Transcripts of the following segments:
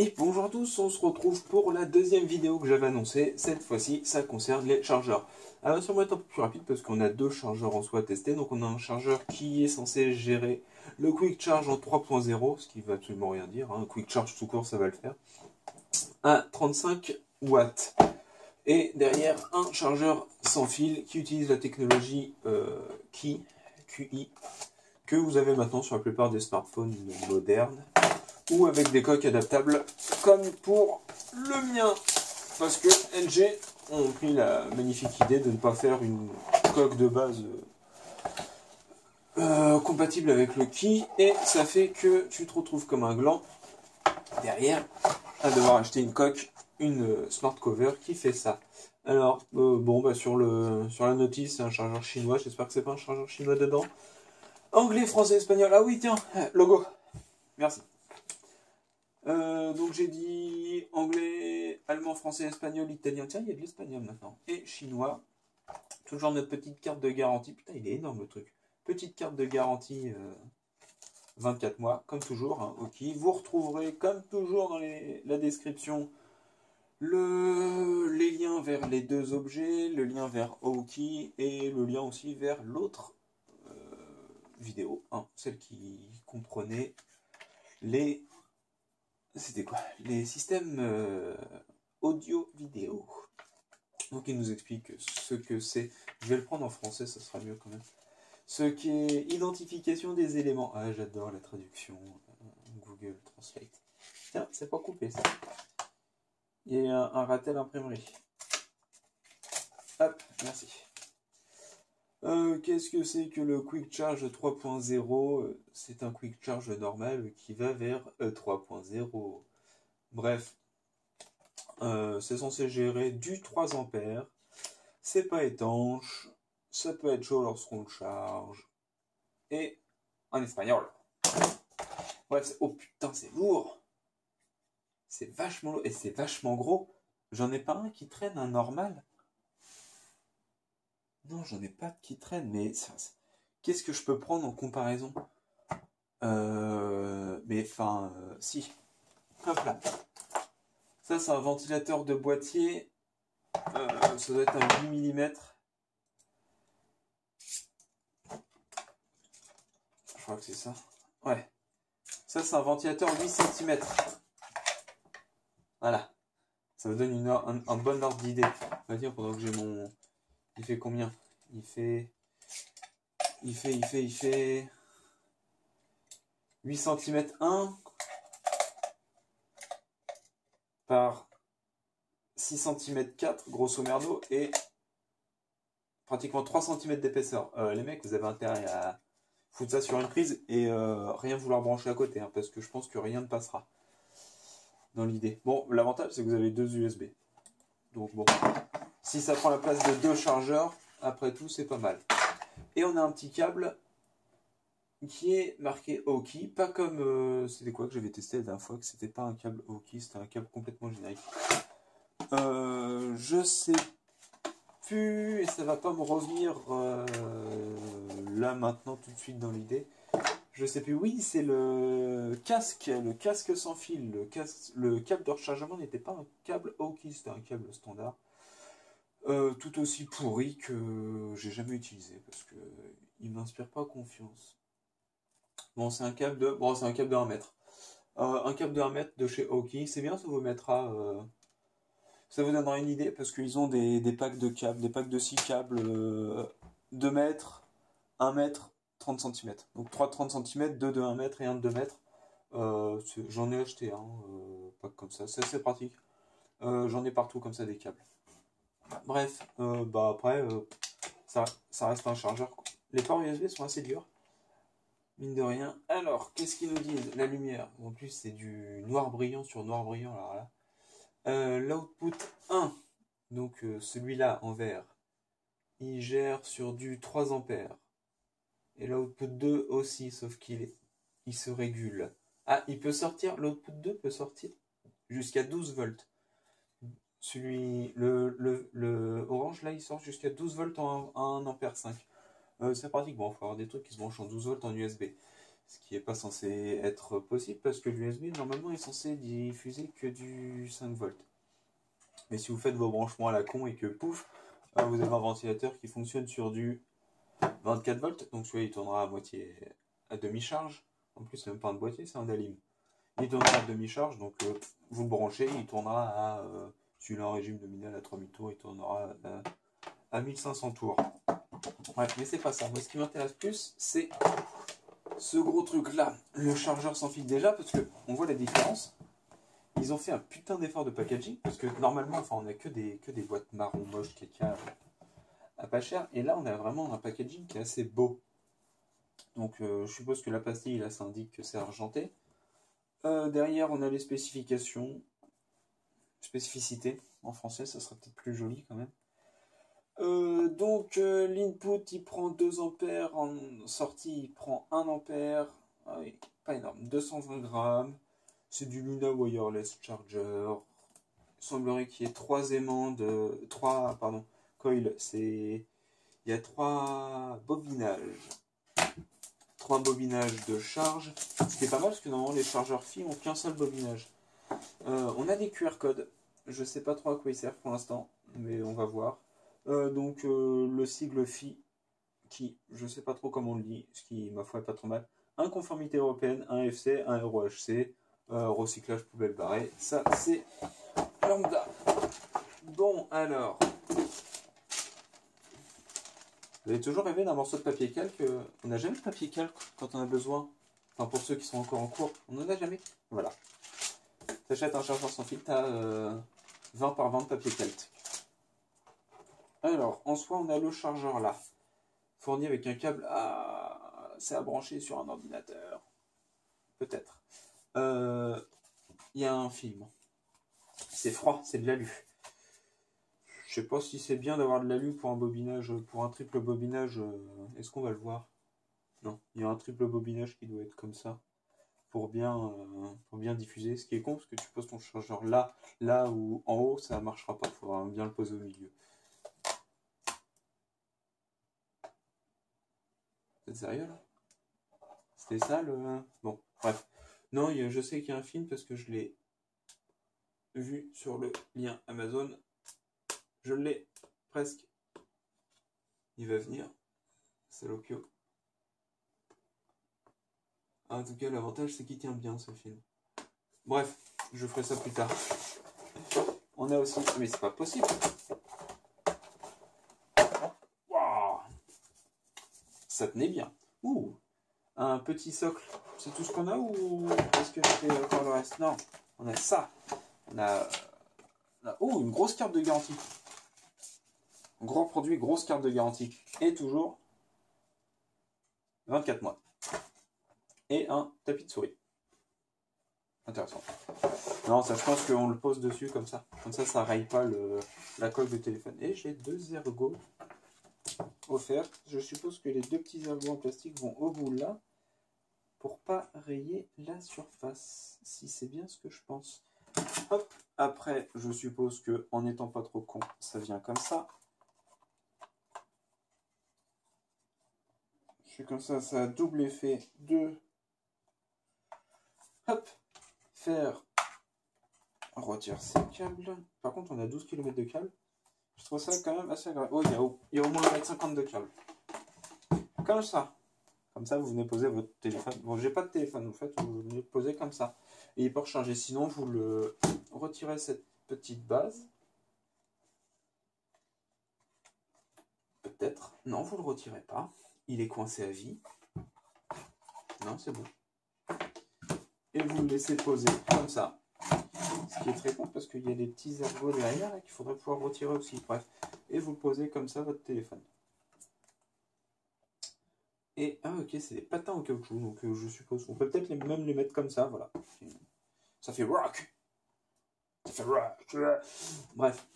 Et bonjour à tous, on se retrouve pour la deuxième vidéo que j'avais annoncée. Cette fois-ci, ça concerne les chargeurs. Alors, ça va être un peu plus rapide parce qu'on a deux chargeurs en soi à tester. Donc, on a un chargeur qui est censé gérer le Quick Charge en 3.0, ce qui veut absolument rien dire. Hein. Quick Charge tout court, ça va le faire. À 35 watts. Et derrière, un chargeur sans fil qui utilise la technologie QI, que vous avez maintenant sur la plupart des smartphones modernes, ou avec des coques adaptables comme pour le mien, parce que LG ont pris la magnifique idée de ne pas faire une coque de base compatible avec le Qi, et ça fait que tu te retrouves comme un gland derrière à devoir acheter une coque, une smart cover qui fait ça. Alors bon, bah sur la notice, c'est un chargeur chinois, j'espère que c'est pas un chargeur chinois dedans. Anglais, français, espagnol, ah oui tiens, logo, merci. Donc j'ai dit anglais, allemand, français, espagnol, italien. Tiens, il y a de l'espagnol maintenant. Et chinois. Toujours notre petite carte de garantie. Putain, il est énorme le truc. Petite carte de garantie 24 mois, comme toujours. Hein, ok. Vous retrouverez, comme toujours, dans la description, les liens vers les deux objets, le lien vers Aoki et le lien aussi vers l'autre vidéo. Hein, celle qui comprenait les... C'était quoi? Les systèmes audio-vidéo. Donc il nous explique ce que c'est. Je vais le prendre en français, ça sera mieux quand même. Ce qui est identification des éléments. Ah, j'adore la traduction Google Translate. Tiens, c'est pas coupé ça. Il y a un ratel imprimerie. Hop, merci. Qu'est-ce que c'est que le Quick Charge 3.0? C'est un Quick Charge normal qui va vers 3.0. Bref, c'est censé gérer du 3 ampères. C'est pas étanche. Ça peut être chaud lorsqu'on le charge. Et en espagnol. Bref, oh putain, c'est lourd. C'est vachement lourd. Et c'est vachement gros. J'en ai pas un qui traîne, un normal. Non, j'en ai pas qui traîne, mais qu'est-ce que je peux prendre en comparaison? Mais enfin, si. Hop là. Ça, c'est un ventilateur de boîtier. Ça doit être un 8 mm. Je crois que c'est ça. Ouais. Ça, c'est un ventilateur 8 cm. Voilà. Ça me donne un bon ordre d'idée. On va dire pendant que j'ai mon... Il fait combien? Il fait 8 cm 1 par 6 cm 4, grosso merdo, et pratiquement 3 cm d'épaisseur. Les mecs, vous avez intérêt à foutre ça sur une prise et rien vouloir brancher à côté, hein, parce que je pense que rien ne passera dans l'idée. Bon, l'avantage, c'est que vous avez deux USB. Donc bon, si ça prend la place de deux chargeurs, après tout, c'est pas mal. Et on a un petit câble qui est marqué Aoki, pas comme c'était quoi que j'avais testé la dernière fois, que c'était pas un câble Aoki, c'était un câble complètement générique. Je sais plus, et ça va pas me revenir là maintenant tout de suite dans l'idée. Je sais plus, oui, c'est le casque sans fil. Le câble de rechargement n'était pas un câble Aoki, c'était un câble standard. Tout aussi pourri que j'ai jamais utilisé parce que il m'inspire pas confiance. Bon, c'est un câble de 1 mètre. Un câble de 1 mètre de chez Aoki, c'est bien, ça vous mettra... ça vous donnera une idée parce qu'ils ont des packs de câbles, des packs de 6 câbles 2 mètres, 1 mètre, 30 cm. Donc 3 de 30 cm, 2 de 1 mètre et 1 de 2 mètres. J'en ai acheté un, pack comme ça, c'est assez pratique. J'en ai partout comme ça des câbles. Bref, bah après, ça reste un chargeur. Les ports USB sont assez durs. Mine de rien. Alors, qu'est-ce qu'ils nous disent? La lumière. En plus, c'est du noir brillant sur noir brillant. Alors là. L'output 1. Donc, celui-là en vert. Il gère sur du 3 ampères. Et l'output 2 aussi, sauf il se régule. Ah, il peut sortir. L'output 2 peut sortir jusqu'à 12 volts. Le orange, là, il sort jusqu'à 12 volts en 1 ampère 5. C'est pratique. Bon, il faut avoir des trucs qui se branchent en 12 volts en USB. Ce qui n'est pas censé être possible parce que l'USB normalement est censé diffuser que du 5 volts. Mais si vous faites vos branchements à la con et que pouf, vous avez un ventilateur qui fonctionne sur du 24 volts, donc celui-là il tournera à moitié, à demi-charge. En plus, c'est même pas un boîtier, c'est un Dalim. Il tournera à demi-charge, donc vous le branchez, il tournera à, celui-là en régime nominal à 3000 tours, il tournera à 1500 tours. Ouais, mais c'est pas ça. Moi, ce qui m'intéresse plus, c'est ce gros truc-là. Le chargeur sans fil déjà, parce que on voit la différence. Ils ont fait un putain d'effort de packaging, parce que normalement, enfin, on a que des boîtes marron moches, caca, à pas cher. Et là, on a vraiment un packaging qui est assez beau. Donc, je suppose que la pastille, là, ça indique que c'est argenté. Derrière, on a les spécifications. Spécificité, en français, ça serait peut-être plus joli quand même. Donc, l'input, il prend 2 ampères. En sortie, il prend 1 ampère. Ah oui, pas énorme. 220 grammes. C'est du Luna Wireless Charger. Il semblerait qu'il y ait 3 aimants de... 3, pardon, coils. Il y a 3 bobinages. 3 bobinages de charge. Ce qui est pas mal parce que normalement les chargeurs Phi ont qu'un seul bobinage. On a des QR codes. Je sais pas trop à quoi ils servent pour l'instant, mais on va voir. Donc le sigle Phi, qui je sais pas trop comment on le dit, ce qui ma foi est pas trop mal. Un conformité européenne, un FC, un ROHC, recyclage poubelle barrée. Ça c'est lambda. Bon alors. Vous avez toujours rêvé d'un morceau de papier calque. On n'a jamais de papier calque quand on a besoin. Enfin, pour ceux qui sont encore en cours, on n'en a jamais. Voilà. T'achètes un chargeur sans fil, t'as 20 par 20 de papier calque. Alors, en soi, on a le chargeur là, fourni avec un câble. Ah, c'est à brancher sur un ordinateur. Peut-être. Il y a un film. C'est froid, c'est de l'alu. Je sais pas si c'est bien d'avoir de l'alu pour un bobinage, pour un triple bobinage. Est-ce qu'on va le voir? Non, il y a un triple bobinage qui doit être comme ça pour bien diffuser. Ce qui est con parce que tu poses ton chargeur là ou en haut, ça ne marchera pas. Il faudra bien le poser au milieu. Vous êtes sérieux là? C'était ça le... Bon, bref. Non, je sais qu'il y a un film parce que je l'ai vu sur le lien Amazon. Je l'ai presque. Il va venir. Salopio. En tout cas, l'avantage, c'est qu'il tient bien, ce film. Bref, je ferai ça plus tard. On a aussi... Mais c'est pas possible. Wow. Ça tenait bien. Ouh. Un petit socle. C'est tout ce qu'on a ou est-ce que je fais encore le reste? Non. On a ça. On a... Oh, une grosse carte de garantie. Gros produit, grosse carte de garantie. Et toujours 24 mois. Et un tapis de souris. Intéressant. Non, ça, je pense qu'on le pose dessus comme ça. Comme ça raye pas la coque de téléphone. Et j'ai 2 ergots offerts. Je suppose que les 2 petits ergots en plastique vont au bout là. Pour pas rayer la surface. Si c'est bien ce que je pense. Hop. Après, je suppose que en n'étant pas trop con, ça vient comme ça. Je suis comme ça a double effet de... Hop. Faire... On retire ces câbles. Par contre, on a 12 km de câbles. Je trouve ça quand même assez grave. Oh, il y a au moins 1,50 m de câbles. Comme ça. Comme ça, vous venez poser votre téléphone. Bon, j'ai pas de téléphone, en fait. Vous venez poser comme ça. Et il peut recharger. Sinon, vous le retirez cette petite base. Peut-être. Non, vous le retirez pas. Il est coincé à vie. Non, c'est bon. Et vous le laissez poser comme ça. Ce qui est très con parce qu'il y a des petits ergots derrière qu'il faudrait pouvoir retirer aussi. Bref. Et vous le posez comme ça, votre téléphone. Et, ah ok, c'est des patins en caoutchouc, donc je suppose. On peut peut-être même les mettre comme ça, voilà. Ça fait rock. Ça fait rock. Bref.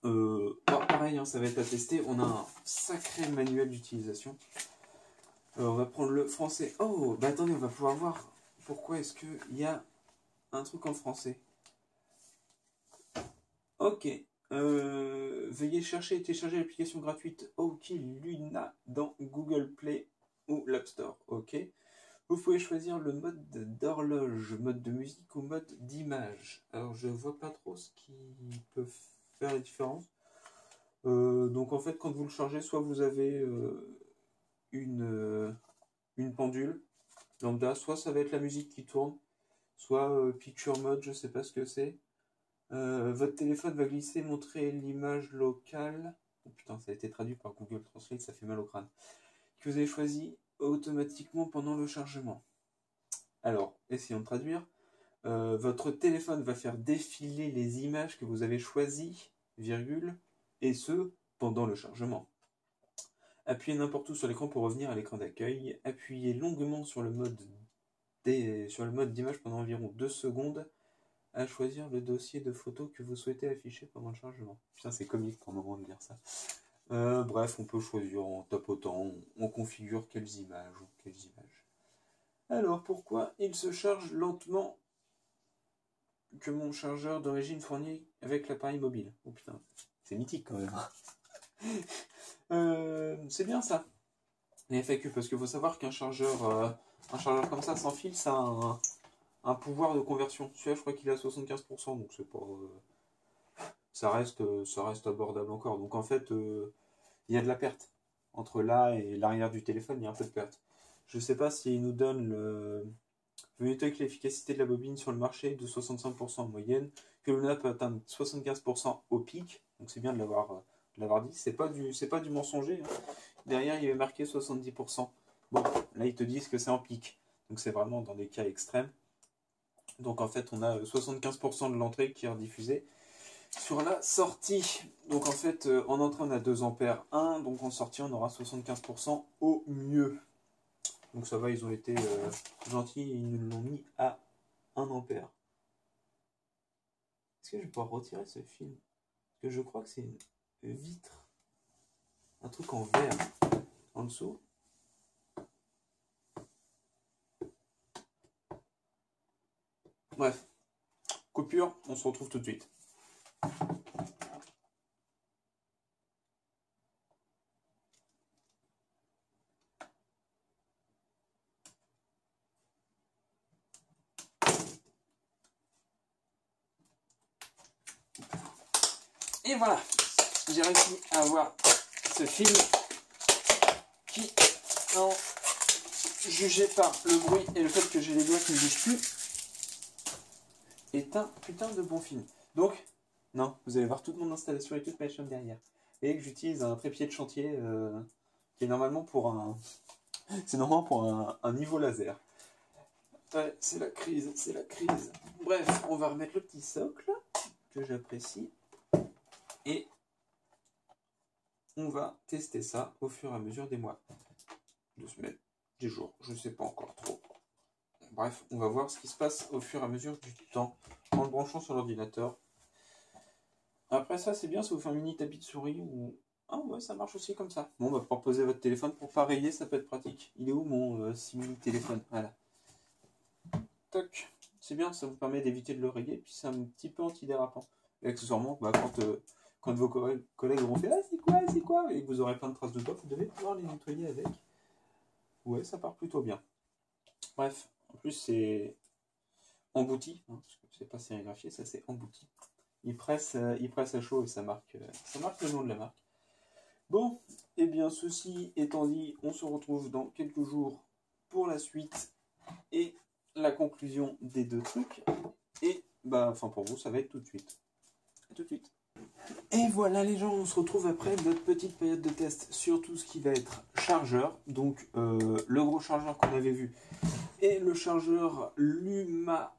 Bon, pareil, hein, ça va être à tester. On a un sacré manuel d'utilisation. On va prendre le français. Oh, bah attendez, on va pouvoir voir pourquoi est-ce qu'il y a un truc en français. Ok. Veuillez chercher et télécharger l'application gratuite OK Luna dans Google Play ou l'App Store. Ok. Vous pouvez choisir le mode d'horloge, mode de musique ou mode d'image. Alors je vois pas trop ce qui peut faire la différence. Donc en fait quand vous le chargez, soit vous avez une pendule lambda, soit ça va être la musique qui tourne, soit picture mode, je sais pas ce que c'est. Votre téléphone va glisser, montrer l'image locale. Oh putain, ça a été traduit par Google Translate, ça fait mal au crâne. Que vous avez choisi automatiquement pendant le chargement. Alors, essayons de traduire. Votre téléphone va faire défiler les images que vous avez choisies, virgule, et ce, pendant le chargement. Appuyez n'importe où sur l'écran pour revenir à l'écran d'accueil. Appuyez longuement sur le mode d'image pendant environ 2 secondes à choisir le dossier de photos que vous souhaitez afficher pendant le chargement. Putain, c'est comique pour le moment de lire ça. Bref, on peut choisir en tapotant, on configure quelles images. Alors, pourquoi il se charge lentement que mon chargeur d'origine fourni avec l'appareil mobile? Oh putain, c'est mythique quand même. C'est bien ça. Les FAQ, parce qu'il faut savoir qu'un chargeur comme ça sans fil, ça a un pouvoir de conversion. Celui-là, je crois qu'il est à 75%, donc c'est pas, ça reste abordable encore. Donc en fait, il y a de la perte. Entre là et l'arrière du téléphone, il y a un peu de perte. Je ne sais pas s'il nous donne le... Vous notez que l'efficacité de la bobine sur le marché est de 65% en moyenne, que le NAP peut atteindre 75% au pic, donc c'est bien de l'avoir dit. C'est pas du mensonger. Hein. Derrière, il y avait marqué 70%. Bon, là, ils te disent que c'est en pic. Donc c'est vraiment dans des cas extrêmes. Donc en fait, on a 75% de l'entrée qui est rediffusée. Sur la sortie, donc en fait, en entrée, on a 2 ampères 1, donc en sortie, on aura 75% au mieux. Donc ça va, ils ont été gentils, ils nous l'ont mis à 1 ampère. Est-ce que je vais pouvoir retirer ce film? Parce que je crois que c'est une vitre. Un truc en verre en dessous. Bref, coupure, on se retrouve tout de suite. Et voilà, j'ai réussi à avoir ce film qui, non, jugé par le bruit et le fait que j'ai les doigts qui ne bougent plus, est un putain de bon film. Donc, non, vous allez voir toute mon installation et toute ma chaîne derrière. Et que j'utilise un trépied de chantier qui est normalement pour un niveau laser. Ouais, c'est la crise, c'est la crise. Bref, on va remettre le petit socle que j'apprécie. Et on va tester ça au fur et à mesure des mois, 2 semaines, des jours, je ne sais pas encore trop. Bref, on va voir ce qui se passe au fur et à mesure du temps en le branchant sur l'ordinateur. Après ça, c'est bien, ça vous fait un mini tapis de souris ou... Ah ouais, ça marche aussi comme ça. Bon, on va pouvoir poser votre téléphone pour pas rayer, ça peut être pratique. Il est où mon simili téléphone? Voilà. Toc. C'est bien, ça vous permet d'éviter de le rayer, puis c'est un petit peu antidérapant. Et accessoirement, bah, quand vos collègues vont faire ah, c'est quoi, et que vous aurez plein de traces de doigts, vous devez pouvoir les nettoyer avec. Ouais, ça part plutôt bien. Bref, en plus c'est embouti, hein, parce que c'est pas sérigraphié, ça c'est embouti. Il presse à chaud et ça marque le nom de la marque. Bon, et bien ceci étant dit, on se retrouve dans quelques jours pour la suite et la conclusion des 2 trucs. Et bah, enfin pour vous, ça va être tout de suite. À tout de suite. Et voilà les gens, on se retrouve après notre petite période de test sur tout ce qui va être chargeur. Donc le gros chargeur qu'on avait vu et le chargeur Luna,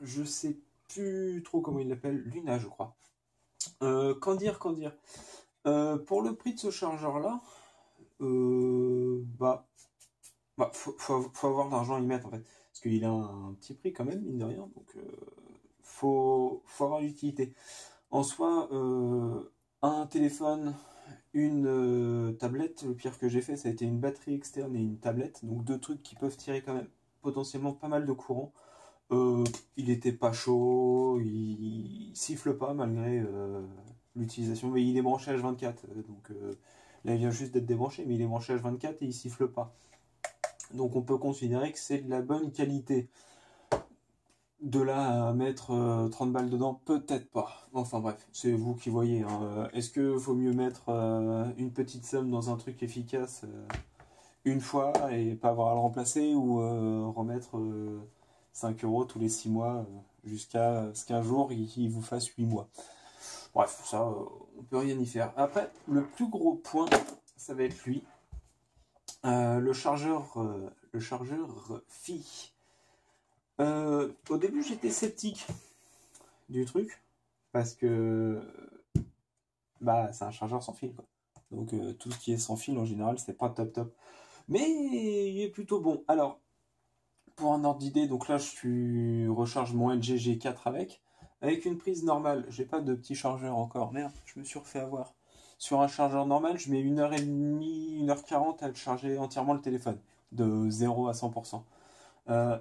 je sais plus trop comment il l'appelle, Luna je crois. Qu'en dire pour le prix de ce chargeur là, faut avoir de l'argent à y mettre en fait. Parce qu'il a un petit prix quand même, mine de rien, donc faut avoir l'utilité. En soi, un téléphone, une tablette, le pire que j'ai fait, ça a été une batterie externe et une tablette, donc 2 trucs qui peuvent tirer quand même potentiellement pas mal de courant. Il était pas chaud, il siffle pas malgré l'utilisation, mais il est branché H24, donc là il vient juste d'être débranché, mais il est branché H24 et il siffle pas. Donc on peut considérer que c'est de la bonne qualité. De là à mettre 30 balles dedans, peut-être pas. Enfin bref, c'est vous qui voyez, hein. Est-ce que vaut mieux mettre une petite somme dans un truc efficace une fois et pas avoir à le remplacer, ou remettre 5 euros tous les 6 mois jusqu'à ce qu'un jour il vous fasse 8 mois. Bref, ça, on peut rien y faire. Après, le plus gros point, ça va être lui. Le chargeur Phi. Au début, j'étais sceptique du truc parce que bah c'est un chargeur sans fil, quoi. Donc tout ce qui est sans fil en général, c'est pas top top. Mais il est plutôt bon. Alors, pour un ordre d'idée, donc là je recharge mon LG G4 avec une prise normale. J'ai pas de petit chargeur encore. Merde, je me suis refait avoir. Sur un chargeur normal, je mets 1h30, 1h40 à le charger entièrement le téléphone, de 0 à 100%.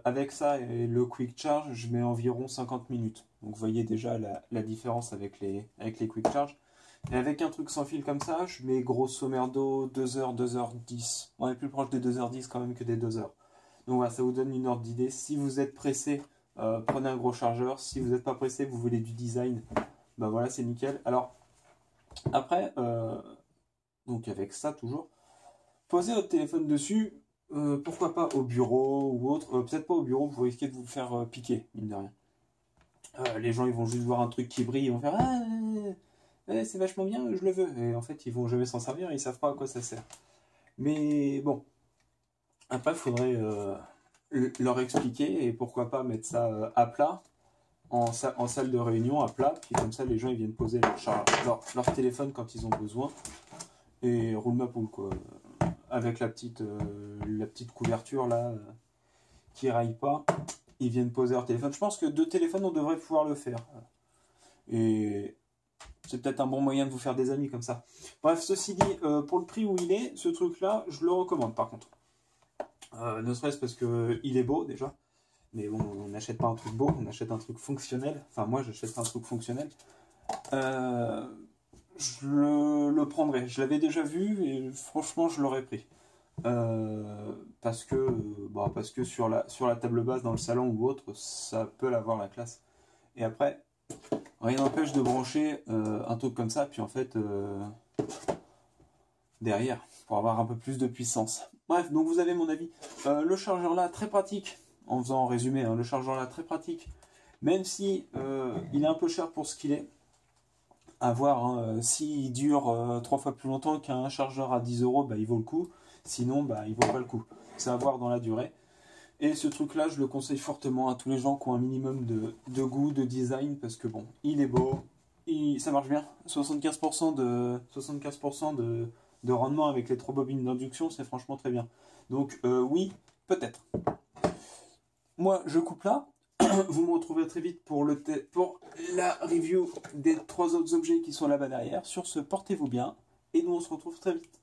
Avec ça et le quick charge, je mets environ 50 minutes. Donc vous voyez déjà la différence avec les quick charge. Et avec un truc sans fil comme ça, je mets grosso merdo 2h, 2h10. On est plus proche des 2h10 quand même que des 2h. Donc voilà, ça vous donne une ordre d'idée. Si vous êtes pressé, prenez un gros chargeur. Si vous n'êtes pas pressé, vous voulez du design, bah voilà, c'est nickel. Alors, après, donc avec ça toujours, posez votre téléphone dessus. Pourquoi pas au bureau ou autre. Peut-être pas au bureau, vous risquez de vous le faire piquer, mine de rien. Les gens, ils vont juste voir un truc qui brille, ils vont faire ah, c'est vachement bien, je le veux. Et en fait, ils vont jamais s'en servir, ils savent pas à quoi ça sert. Mais bon, après, il faudrait leur expliquer, et pourquoi pas mettre ça à plat, en salle de réunion à plat, puis comme ça, les gens, ils viennent poser leur téléphone quand ils ont besoin, et roule ma poule, quoi. Avec la petite couverture là, qui raille pas, ils viennent poser leur téléphone. Je pense que 2 téléphones, on devrait pouvoir le faire. Et c'est peut-être un bon moyen de vous faire des amis comme ça. Bref, ceci dit, pour le prix où il est, ce truc-là, je le recommande par contre. Ne serait-ce parce qu'il est beau déjà. Mais bon, on n'achète pas un truc beau, on achète un truc fonctionnel. Enfin, moi, j'achète un truc fonctionnel. Je le prendrais. Je l'avais déjà vu et franchement, je l'aurais pris. Parce que sur la table basse dans le salon ou autre, ça peut avoir la classe. Et après, rien n'empêche de brancher un truc comme ça, puis en fait, derrière, pour avoir un peu plus de puissance. Bref, donc vous avez mon avis. Le chargeur là, très pratique, en faisant en résumé, hein, le chargeur là, très pratique, même si il est un peu cher pour ce qu'il est. À voir, hein, s'il dure 3 fois plus longtemps qu'un chargeur à 10 euros, bah, il vaut le coup. Sinon, bah, il vaut pas le coup. C'est à voir dans la durée. Et ce truc-là, je le conseille fortement à tous les gens qui ont un minimum de goût, de design, parce que bon, il est beau, ça marche bien. 75% de rendement avec les 3 bobines d'induction, c'est franchement très bien. Donc oui, peut-être. Moi, je coupe là. Vous me retrouverez très vite pour la review des 3 autres objets qui sont là-bas derrière. Sur ce, portez-vous bien, et nous on se retrouve très vite.